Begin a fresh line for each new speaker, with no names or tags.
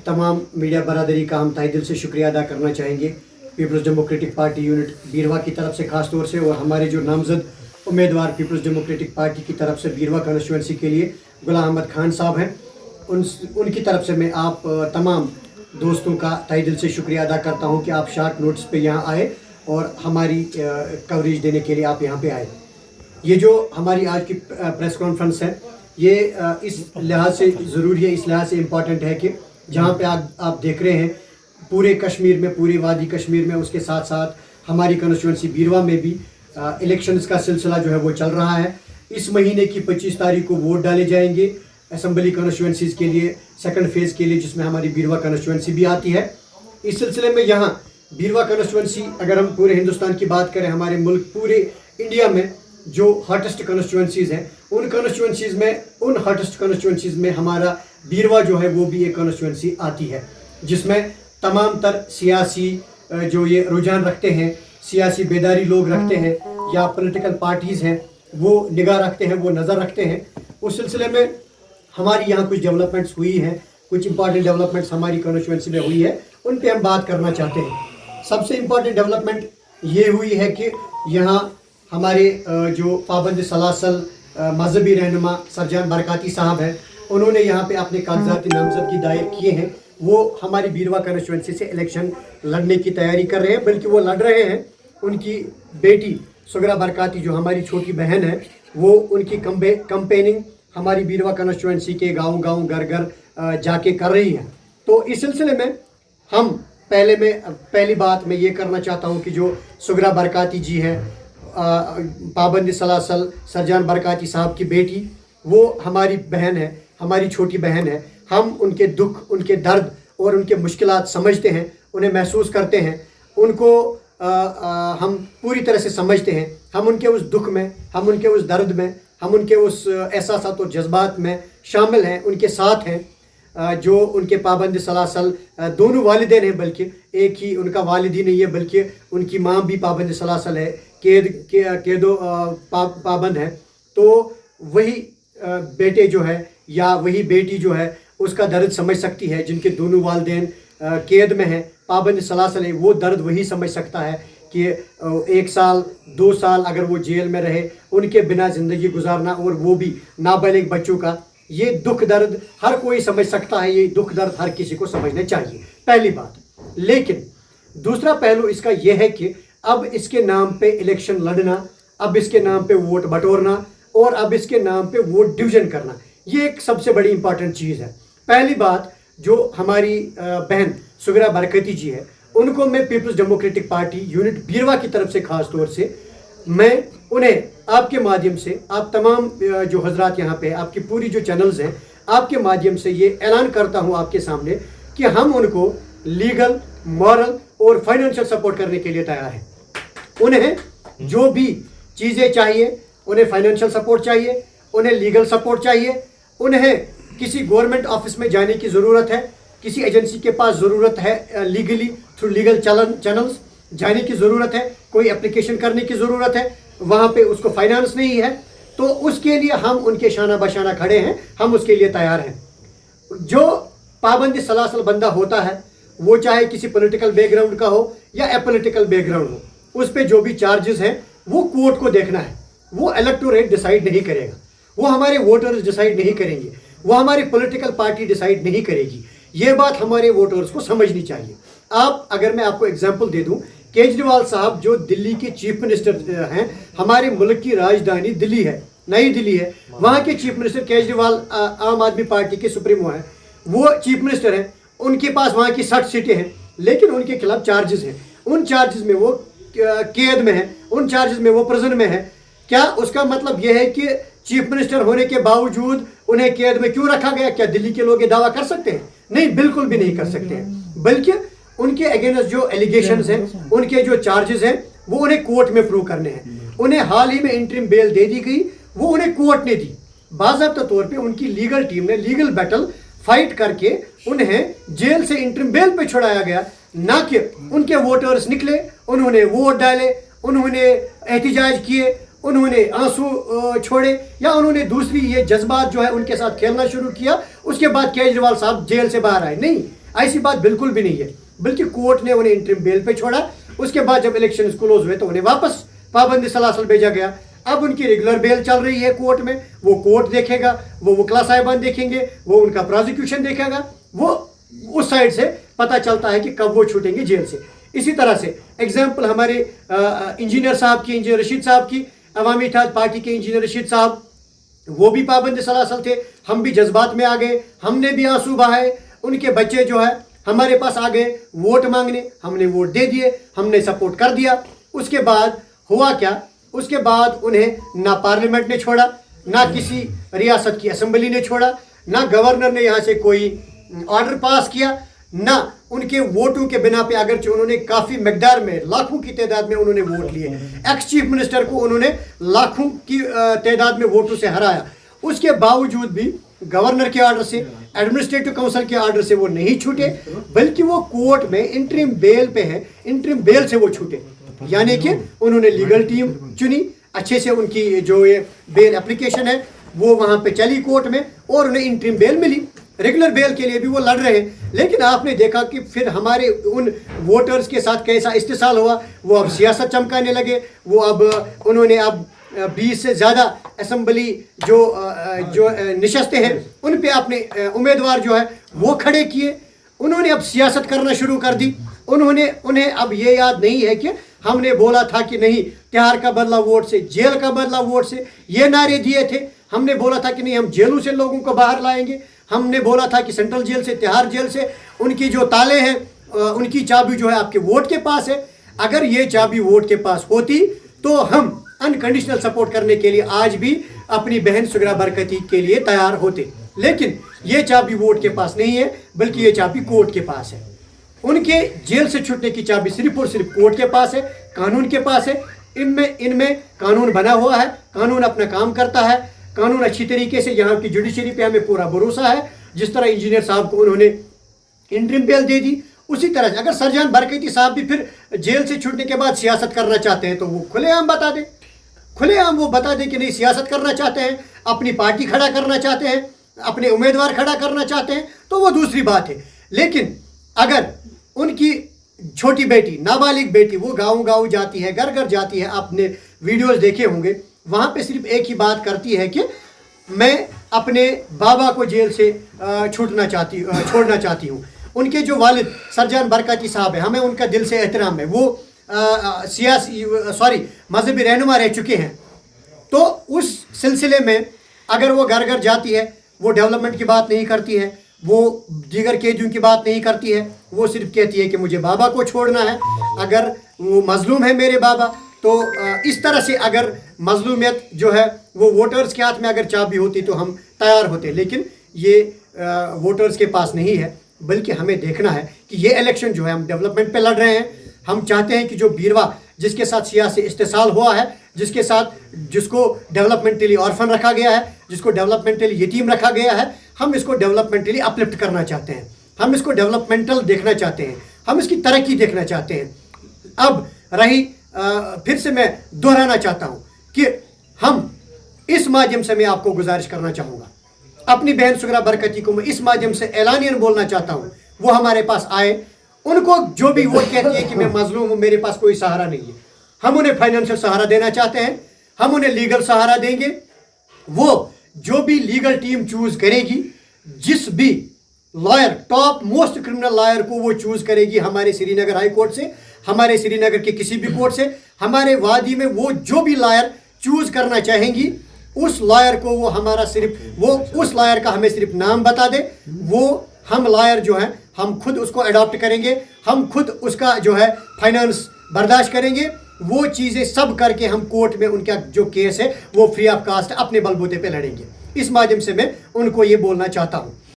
तमाम मीडिया बरादरी का हम तहे दिल से शुक्रिया अदा करना चाहेंगे पीपल्स डेमोक्रेटिक पार्टी यूनिट बीरवा की तरफ से ख़ास तौर से, और हमारे जो नामजद उम्मीदवार पीपल्स डेमोक्रेटिक पार्टी की तरफ से बीरवा कॉन्स्टिट्यूंसी के लिए गुलाम अहमद खान साहब हैं, उनकी तरफ से मैं आप तमाम दोस्तों का तहे दिल से शुक्रिया अदा करता हूं कि आप शार्ट नोटिस पे यहाँ आए और हमारी कवरेज देने के लिए आप यहाँ पे आए। ये जो हमारी आज की प्रेस कॉन्फ्रेंस है ये इस लिहाज से ज़रूरी है, इस लिहाज से इम्पॉर्टेंट है कि जहाँ पे आप देख रहे हैं पूरे कश्मीर में, पूरे वादी कश्मीर में, उसके साथ साथ हमारी कॉन्स्टिट्यूंसी बीरवा में भी इलेक्शंस का सिलसिला जो है वो चल रहा है। इस महीने की 25 तारीख को वोट डाले जाएंगे असम्बली कॉन्स्टिट्यूंसीज़ के लिए, सेकंड फेज़ के लिए, जिसमें हमारी बीरवा कॉन्स्टिट्यूंसी भी आती है। इस सिलसिले में यहाँ बीरवा कॉन्स्टिट्यूंसी, अगर हम पूरे हिंदुस्तान की बात करें, हमारे मुल्क पूरे इंडिया में जो हॉटेस्ट कॉन्स्टिट्यूंसीज़ हैं उन हॉटेस्ट कॉन्स्टिट्यूंसीज़ में हमारा बीरवा जो है वो भी एक कॉन्स्टिट्यूंसी आती है, जिसमें तमाम तर सियासी जो ये रुझान रखते हैं, सियासी बेदारी लोग रखते हैं या पॉलिटिकल पार्टीज़ हैं वो निगाह रखते हैं, वो नज़र रखते हैं। उस सिलसिले में हमारी यहाँ कुछ डेवलपमेंट्स हुई हैं, कुछ इंपॉर्टेंट डेवलपमेंट्स हमारी कॉन्स्टिट्यूंसी में हुई है, उन पे हम बात करना चाहते हैं। सबसे इम्पॉर्टेंट डेवलपमेंट ये हुई है कि यहाँ हमारे जो पाबंद सलासल मजहबी रहनुमा सरजान बरकाती साहब हैं, उन्होंने यहाँ पे अपने कागजाती नामजदगी दायर किए हैं। वो हमारी बीरवा कॉन्स्टिट्यूंसी से इलेक्शन लड़ने की तैयारी कर रहे हैं, बल्कि वो लड़ रहे हैं। उनकी बेटी सुगरा बरकाती जो हमारी छोटी बहन है वो उनकी कंपेनिंग हमारी बीरवा कॉन्स्टिट्यूंसी के गांव घर घर जाके कर रही है। तो इस सिलसिले में हम पहली बात मैं ये करना चाहता हूँ कि जो सुगरा बरकाती जी है, पाबंद सलासल सरजान बरकाती साहब की बेटी, वो हमारी बहन है, हमारी छोटी बहन है। हम उनके दुख, उनके दर्द और उनके मुश्किलात समझते हैं, उन्हें महसूस करते हैं, उनको हम पूरी तरह से समझते हैं। हम उनके उस दुख में, हम उनके उस दर्द में, हम उनके उस एहसासात और जज्बात में शामिल हैं, उनके साथ हैं। जो उनके पाबंद सलासल दोनों वालिदैन हैं, बल्कि एक ही उनका वालिद ही नहीं है बल्कि उनकी माँ भी पाबंद सलासल है, कैदो पाबंद है। तो वही बेटे जो है या वही बेटी जो है उसका दर्द समझ सकती है, जिनके दोनों वालिदैन कैद में हैं, पाबंद सलासल है। वो दर्द वही समझ सकता है कि 1 साल 2 साल अगर वो जेल में रहे, उनके बिना ज़िंदगी गुजारना, और वो भी नाबालिग बच्चों का, ये दुख दर्द हर कोई समझ सकता है। ये दुख दर्द हर किसी को समझना चाहिए, पहली बात। लेकिन दूसरा पहलू इसका यह है कि अब इसके नाम पे इलेक्शन लड़ना, अब इसके नाम पे वोट बटोरना और अब इसके नाम पे वोट डिवीजन करना, ये एक सबसे बड़ी इंपॉर्टेंट चीज़ है। पहली बात, जो हमारी बहन सुगरा बरकती जी है, उनको मैं पीपल्स डेमोक्रेटिक पार्टी यूनिट बीरवा की तरफ से ख़ास तौर से मैं उन्हें आपके माध्यम से, आप तमाम जो हजरात यहाँ पे, आपकी पूरी जो चैनल्स हैं, आपके माध्यम से ये ऐलान करता हूँ आपके सामने कि हम उनको लीगल, मॉरल और फाइनेंशियल सपोर्ट करने के लिए तैयार हैं। उन्हें जो भी चीज़ें चाहिए, उन्हें फाइनेंशियल सपोर्ट चाहिए, उन्हें लीगल सपोर्ट चाहिए, उन्हें किसी गवर्नमेंट ऑफिस में जाने की ज़रूरत है, किसी एजेंसी के पास ज़रूरत है, लीगली थ्रू लीगल चैनल्स जाने की ज़रूरत है, कोई एप्लीकेशन करने की ज़रूरत है, वहाँ पे उसको फाइनेंस नहीं है, तो उसके लिए हम उनके शाना बशाना खड़े हैं, हम उसके लिए तैयार हैं। जो पाबंद सलासल बंदा होता है, वो चाहे किसी पॉलिटिकल बैकग्राउंड का हो या अपोलिटिकल बैकग्राउंड हो, उस पर जो भी चार्जेस हैं वो कोर्ट को देखना है। वो इलेक्टोरेट डिसाइड नहीं करेगा, वो हमारे वोटर्स डिसाइड नहीं करेंगे, वो हमारी पॉलिटिकल पार्टी डिसाइड नहीं करेगी। ये बात हमारे वोटर्स को समझनी चाहिए। अगर मैं आपको एग्जांपल दे दूं, केजरीवाल साहब जो दिल्ली के चीफ मिनिस्टर हैं, हमारे मुल्क की राजधानी दिल्ली है, नई दिल्ली है, वहाँ के चीफ मिनिस्टर केजरीवाल आम आदमी पार्टी के सुप्रीमो हैं, वो चीफ मिनिस्टर हैं, उनके पास वहाँ की 60 सीटें हैं, लेकिन उनके खिलाफ चार्जेस हैं। उन चार्जेस में वो कैद में है, उन चार्जेस में वो प्रिजन में है। क्या उसका मतलब यह है कि चीफ मिनिस्टर होने के बावजूद उन्हें कैद में क्यों रखा गया? क्या दिल्ली के लोग ये दावा कर सकते हैं? नहीं, बिल्कुल भी नहीं कर सकते हैं। बल्कि उनके अगेंस्ट जो एलिगेशंस हैं, उनके जो चार्जेस हैं, वो उन्हें कोर्ट में प्रूव करने हैं। उन्हें हाल ही में इंटरिम बेल दे दी गई, वो उन्हें कोर्ट ने दी। बाज़ाब्ता तौर पे उनकी लीगल टीम ने लीगल बैटल फाइट करके उन्हें जेल से इंटरिम बेल पे छुड़ाया गया, ना कि उनके वोटर्स निकले, उन्होंने वोट डाले, उन्होंने एहतिजाज किए, उन्होंने आंसू छोड़े, या उन्होंने दूसरी ये जज्बात जो है उनके साथ खेलना शुरू किया, उसके बाद केजरीवाल साहब जेल से बाहर आए। नहीं, ऐसी बात बिल्कुल भी नहीं है, बल्कि कोर्ट ने उन्हें इंटरिम बेल पे छोड़ा। उसके बाद जब इलेक्शन क्लोज हुए तो उन्हें वापस पाबंदी सलासल भेजा गया। अब उनकी रेगुलर बेल चल रही है कोर्ट में, वो कोर्ट देखेगा, वो वकला साहिबान देखेंगे, वो उनका प्रोसिक्यूशन देखेगा, वो उस साइड से पता चलता है कि कब वो छूटेंगे जेल से। इसी तरह से एग्जाम्पल हमारे इंजीनियर साहब की, इंजीनियर रशीद साहब की, अवामी इत्तेहाद पार्टी के इंजीनियर रशीद साहब, वो भी पाबंदी सलासल थे। हम भी जज्बात में आ गए, हमने भी आंसू बहाए। उनके बच्चे जो है हमारे पास आ गए वोट मांगने, हमने वोट दे दिए, हमने सपोर्ट कर दिया। उसके बाद हुआ क्या, उसके बाद उन्हें ना पार्लियामेंट ने छोड़ा, ना किसी रियासत की असेंबली ने छोड़ा, ना गवर्नर ने यहाँ से कोई ऑर्डर पास किया, ना उनके वोटों के बिना पे, अगरचे उन्होंने काफ़ी मकदार में, लाखों की तादाद में उन्होंने वोट लिए, एक्स चीफ मिनिस्टर को उन्होंने लाखों की तादाद में वोटों से हराया, उसके बावजूद भी गवर्नर के ऑर्डर से, एडमिनिस्ट्रेटिव काउंसिल के ऑर्डर से वो नहीं छूटे, बल्कि वो कोर्ट में इंटरिम बेल पे है, इंटरिम बेल से वो छूटे। यानी कि उन्होंने लीगल टीम चुनी, अच्छे से उनकी जो ये बेल एप्लीकेशन है वो वहाँ पे चली कोर्ट में, और उन्हें इंटरिम बेल मिली। रेगुलर बेल के लिए भी वो लड़ रहे हैं, लेकिन आपने देखा कि फिर हमारे उन वोटर्स के साथ कैसा इस्तेसाल हुआ। वो अब सियासत चमकाने लगे, वो अब उन्होंने अब 20 से ज़्यादा असेंबली जो नशस्तें हैं उन पे अपने उम्मीदवार जो है वो खड़े किए। उन्होंने अब सियासत करना शुरू कर दी। उन्हें अब ये याद नहीं है कि हमने बोला था कि नहीं तिहाड़ का बदला वोट से, जेल का बदला वोट से, ये नारे दिए थे। हमने बोला था कि नहीं हम जेलों से लोगों को बाहर लाएंगे, हमने बोला था कि सेंट्रल जेल से, तिहाड़ जेल से, उनकी जो ताले हैं उनकी चाबी जो है आपके वोट के पास है। अगर ये चाबी वोट के पास होती तो हम अनकंडीशनल सपोर्ट करने के लिए आज भी अपनी बहन सुगरा बरकती के लिए तैयार होते, लेकिन ये चाबी वोट के पास नहीं है, बल्कि ये चाबी कोर्ट के पास है। उनके जेल से छूटने की चाबी सिर्फ और सिर्फ कोर्ट के पास है, कानून के पास है। इनमें कानून बना हुआ है, कानून अपना काम करता है, कानून अच्छी तरीके से, यहाँ की जुडिशरी पे हमें पूरा भरोसा है। जिस तरह इंजीनियर साहब को उन्होंने इंटरिम बेल दे दी, उसी तरह से अगर सरजान बरकती साहब भी फिर जेल से छूटने के बाद सियासत करना चाहते हैं तो वो खुलेआम बता दें, खुलेआम वो बता दें कि नहीं सियासत करना चाहते हैं, अपनी पार्टी खड़ा करना चाहते हैं, अपने उम्मीदवार खड़ा करना चाहते हैं, तो वो दूसरी बात है। लेकिन अगर उनकी छोटी बेटी, नाबालिग बेटी, वो गाँव जाती है, घर घर जाती है, आपने वीडियोस देखे होंगे, वहाँ पे सिर्फ एक ही बात करती है कि मैं अपने बाबा को जेल से छोड़ना चाहती हूँ। उनके जो वालिद सरजान बरकती साहब है, हमें उनका दिल से एहतराम है, वो मजहबी रहनुमा रह चुके हैं। तो उस सिलसिले में अगर वो घर घर जाती है, वो डेवलपमेंट की बात नहीं करती है, वो दीगर कैदियों की बात नहीं करती है, वो सिर्फ कहती है कि मुझे बाबा को छोड़ना है। अगर वो मजलूम है मेरे बाबा, तो इस तरह से अगर मजलूमियत जो है वो वोटर्स के हाथ में अगर चाबी होती तो हम तैयार होते, लेकिन ये वोटर्स के पास नहीं है। बल्कि हमें देखना है कि ये इलेक्शन जो है हम डेवलपमेंट पे लड़ रहे हैं। हम चाहते हैं कि जो बीरवा जिसके साथ सियासी इस्तेसाल हुआ है, जिसको डेवलपमेंटली ऑर्फन रखा गया है, जिसको डेवलपमेंटली यतीम रखा गया है, हम इसको डेवलपमेंटली अपलिफ्ट करना चाहते हैं, हम इसको डेवलपमेंटल देखना चाहते हैं, हम इसकी तरक्की देखना चाहते हैं। अब रही फिर से मैं दोहराना चाहता हूँ कि हम इस माध्यम से मैं आपको गुजारिश करना चाहूँगा, अपनी बहन सुगरा बरकती को मैं इस माध्यम से ऐलानियन बोलना चाहता हूँ, वो हमारे पास आए। उनको जो भी वो कहती है कि मैं मजलूम हूँ, मेरे पास कोई सहारा नहीं है, हम उन्हें फाइनेंशियल सहारा देना चाहते हैं, हम उन्हें लीगल सहारा देंगे। वो जो भी लीगल टीम चूज करेगी, जिस भी lawyer, top most criminal lawyer को वो चूज करेगी हमारे श्रीनगर हाई कोर्ट से, हमारे श्रीनगर के किसी भी कोर्ट से, हमारे वादी में वो जो भी लॉयर चूज करना चाहेंगी, उस लॉयर को वो हमारा उस लॉयर का हमें सिर्फ नाम बता दे, वो हम लॉयर जो है हम खुद उसको अडॉप्ट करेंगे, हम खुद उसका जो है फाइनेंस बर्दाश्त करेंगे। वो चीज़ें सब करके हम कोर्ट में उनका जो केस है वो फ्री ऑफ कास्ट अपने बलबूते पे लड़ेंगे। इस माध्यम से मैं उनको ये बोलना चाहता हूँ।